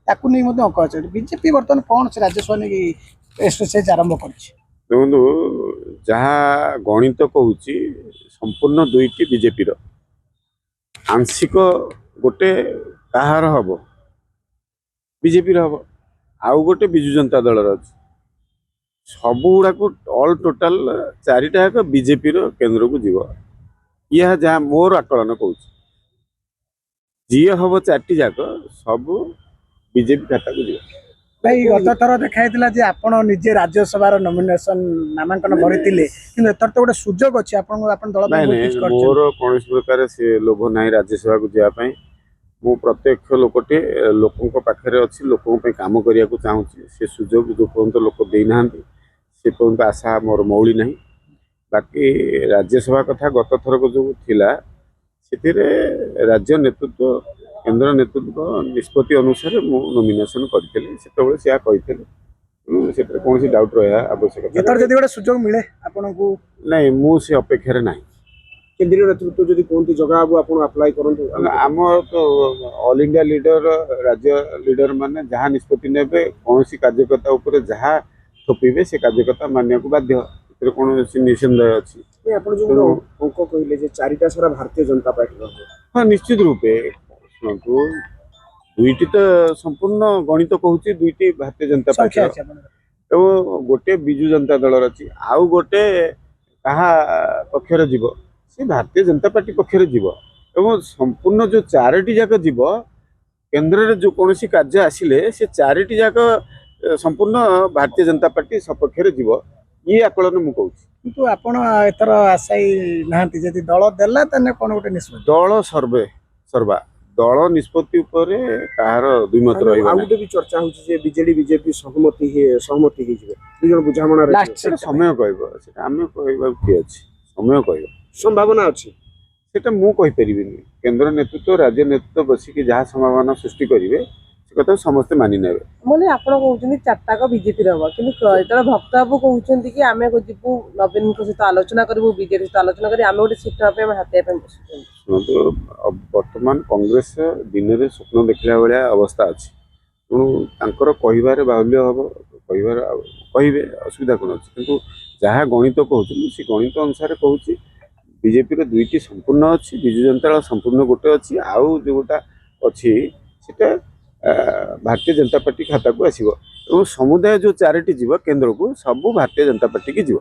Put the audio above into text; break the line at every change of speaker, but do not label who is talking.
ताकू नहीं मध्य अंक अच्छे बीजेपी बर्तमान कौन से राज्यसभा नहीं एक्सरसाइज आरंभ कर
देखो जहाँ गणित कहूँ संपूर्ण दुईटी बीजेपी आंशिक गोटे कहार हम बीजेपी हम आउ गोटे विजु जनता दल अच्छी सब गुड़ाक ऑल टोटाल चारिटा एक बीजेपी केन्द्र को जीव यह जहाँ मोर आकलन कहूँ जी हम चार जाक सब बीजेपी खाता को जीव
भाई गत थर देखाई जे आपण निजे राज्यसभा नॉमिनेशन नामांकन करते एथर तो गोटे सुजोग अच्छी दल
मोर कौन प्रकार से लोभ ना राज्यसभा को जावाई मु प्रत्यक्ष लोकटे लोकों पाखे अच्छी लोकों काम करने को चाहूँगी से सुजोग जो पर्यटन लोक देना से पर्यटन आशा मोर मौली ना बाकी राज्यसभा कथा गत थरक जो थिला से राज्य नेतृत्व केंद्र नेतृत्व निष्पत्ति अनुसार मु नॉमिनेशन करथिले सेतबेले से कही कौन डाउट रहा आवश्यकता
सुजोग मिले आपन को
नहीं मु से अपेक्षा ना
केंद्रीय नेतृत्व जदि कोनती जगह अब आपण अप्लाई करंतु
आम तो ऑल इंडिया लीडर राज्य लीडर माने जहाँ निष्पत्ति नेबे कौन कार्यकर्ता उपर जहाँ थोपिबे से कार्यकर्ता मानिया को बाध्य कौन निसंदेह अच्छी
आपण जो अंक कहले जे चारिटा सारा भारतीय जनता पार्टी
हाँ निश्चित रूपे शुणु दुईटी तो संपूर्ण गणित कहूँ दुईटी भारतीय जनता पार्टी एवं गोटे विजु जनता दल अच्छी आउ गोटे कहा पक्षर जीव से भारतीय जनता पार्टी पक्षर जीव एवं संपूर्ण जो चारोटी जाक जीव केन्द्र जो कौन कार्य आसिले से चारोटी जाक संपूर्ण भारतीय जनता पार्टी सपक्ष जीव ये आकलन मु कहूँ
किंतु आपण एथर आशाई नांती जदि दल देला तने कोन गोटे निष्पत्ति
दल सर्वे सर्वा दल निष्पत्ति उपर कहार दुईमत रहिबा
आउटे भी चर्चा होची जे बीजेडी बीजेपी सहमति हे जिवे दु जण बुझामणा
लास्ट
समय कहबो सेटा हमें कहबा कि अछि समय कहबो
संभावना अछि
सेटा मु कहि परिबिनी केंद्र नेतृत्व राज्य नेतृत्व बसी कि जहाँ संभावना सृष्टि करिवे से कथा समस्त मानि नेबे
मोले आपण कहउछन चारटा बीजेपी रहबो किंतु एतरा भक्त बाबू कहउछन कि आमे को जिबु नवीन को सहित आलोचना करबो बीजेपी सहित आलोचना करी आमे गोटे सीट पे हम हाते पे बसुछन
सुनतो वर्तमान कांग्रेस दिन में स्वप्न देखला भाया अवस्था अच्छी तेणु तांकर कहिबार बाहुल्य हम कहिबार कहिबे असुविधा कौन अच्छी किंतु जहाँ गणित कहउछन से गणित अनुसार कहूँ बीजेपी दुईटी संपूर्ण अच्छी विजु जनता दल संपूर्ण गोटे अच्छी आउ जो गोटा अच्छी सेटा भारतीय जनता पार्टी खाता को आसो समुदाय जो चारोटी जीव केन्द्र को सब भारतीय जनता पार्टी की जीव।